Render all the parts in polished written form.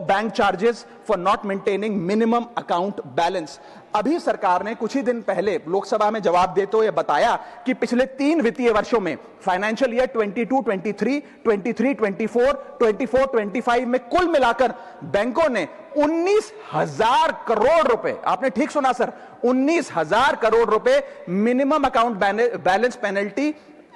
Bank charges for not maintaining minimum account balance. अभी सरकार ने कुछ ही दिन पहले लोकसभा में जवाब देते हुए बताया कि पिछले 3 वित्तीय वर्षों में फाइनेंशियल ईयर 22-23, 23-24, 24-25 में कुल मिलाकर बैंकों ने 19,000 करोड़ रुपए, आपने ठीक सुना सर, 19,000 करोड़ रुपए minimum account balance penalty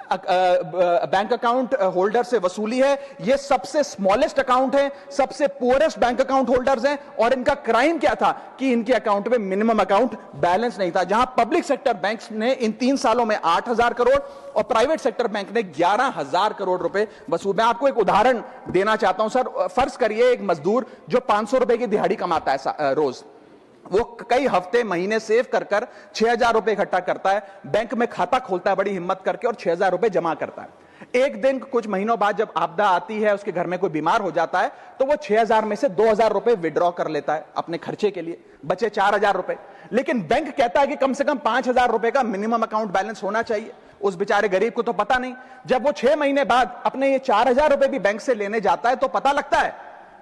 bank account holder से वसूली है। ये सबसे स्मॉलेस्ट अकाउंट है, सबसे पुअरेस्ट बैंक अकाउंट होल्डर्स हैं, और इनका क्राइम क्या था कि इनके अकाउंट में मिनिमम अकाउंट बैलेंस नहीं था। जहां पब्लिक सेक्टर बैंक्स ने इन 3 सालों में 8,000 करोड़ और प्राइवेट सेक्टर बैंक ने 11,000 करोड़ रुपए वसूल। मैं आपको एक उदाहरण देना चाहता हूं सर। फर्ज करिए एक मजदूर जो 500 रुपए की दिहाड़ी कमाता है रोज, वो कई हफ्ते महीने सेव कर 6,000 रुपए इकट्ठा करता है, बैंक में खाता खोलता है बड़ी हिम्मत करके और 6,000 रुपए जमा करता है। एक दिन कुछ महीनों बाद जब आपदा आती है, उसके घर में कोई बीमार हो जाता है, तो वो 6,000 में से 2,000 रुपए विड्रॉ कर लेता है अपने खर्चे के लिए, बचे 4,000 रुपए। लेकिन बैंक कहता है कि कम से कम 5,000 रुपए का मिनिमम अकाउंट बैलेंस होना चाहिए। उस बेचारे गरीब को तो पता नहीं। जब वो 6 महीने बाद अपने ये 4,000 रुपए भी बैंक से लेने जाता है तो पता लगता है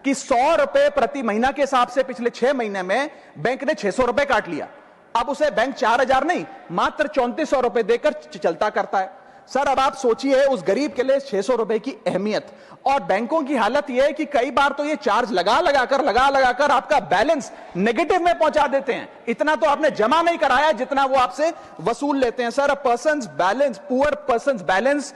कि 100 रुपए प्रति महीना के हिसाब से पिछले 6 महीने में बैंक ने 600 रुपए काट लिया। अब उसे बैंक 4,000 नहीं, मात्र 3,400 रुपए देकर चलता करता है। सर अब आप सोचिए उस गरीब के लिए 600 रुपए की अहमियत। और बैंकों की हालत यह है कि कई बार तो ये चार्ज लगा लगाकर आपका बैलेंस नेगेटिव में पहुंचा देते हैं। इतना तो आपने जमा नहीं कराया जितना वो आपसे वसूल लेते हैं। Sir, poor persons balance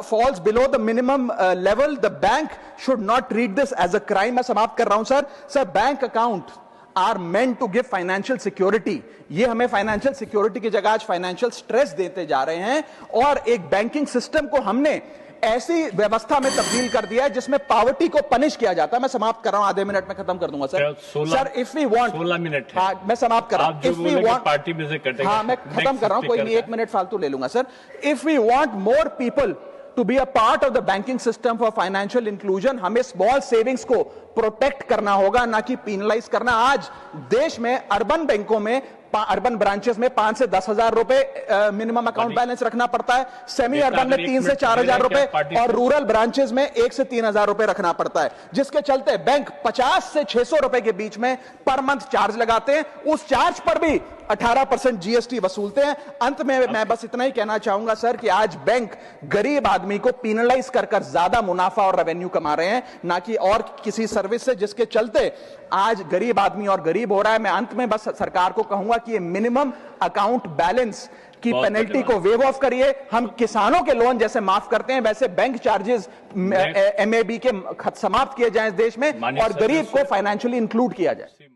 falls below the minimum level, the bank should not treat this as a crime। मैं समाप्त कर रहा हूं sir. Bank account are meant to give financial security। ये हमें फाइनेंशियल सिक्योरिटी की जगह आज फाइनेंशियल स्ट्रेस देते जा रहे हैं, और एक बैंकिंग सिस्टम को हमने ऐसी व्यवस्था में तब्दील कर दिया है जिसमें पॉवर्टी को पनिश किया जाता है। मैं समाप्त कर रहा हूं, आधे मिनट में खत्म कर दूंगा sir. Sir if we want 16 minute है। हाँ, मैं समाप्त कर रहा हूं। इफ वी वांट पार्टी में से कटेगा। हाँ, मैं खत्म कर रहा हूं, कोई नहीं, 1 मिनट फालतू ले लूंगा sir. If we want more people to be a part of the banking system for financial inclusion, हमें स्मॉल सेविंग्स को प्रोटेक्ट करना होगा, ना कि पीनलाइज करना। आज देश में अर्बन बैंकों में, अर्बन ब्रांचेस में 5 से 10,000 रुपए मिनिमम अकाउंट बैलेंस रखना पड़ता है, सेमी अर्बन में 3 से 4,000 रुपए, और रूरल ब्रांचेस में 1 से 3,000 रुपए रखना पड़ता है, जिसके चलते बैंक 50 से 600 रुपए के बीच में पर मंथ चार्ज लगाते हैं। उस चार्ज पर भी 18% जीएसटी वसूलते हैं। अंत में मैं बस इतना ही कहना चाहूंगा सर कि आज बैंक गरीब आदमी को पीनलाइज कर ज्यादा मुनाफा और रेवेन्यू कमा रहे हैं, ना कि और किसी सर्विस से, जिसके चलते आज गरीब आदमी और गरीब हो रहा है। मैं अंत में बस सरकार को कहूंगा कि ये मिनिमम अकाउंट बैलेंस की पेनल्टी को वेव ऑफ करिए। हम किसानों के लोन जैसे माफ करते हैं, वैसे बैंक चार्जेस MAB के समाप्त किए जाएं इस देश में, और गरीब को फाइनेंशियली इंक्लूड किया जाए।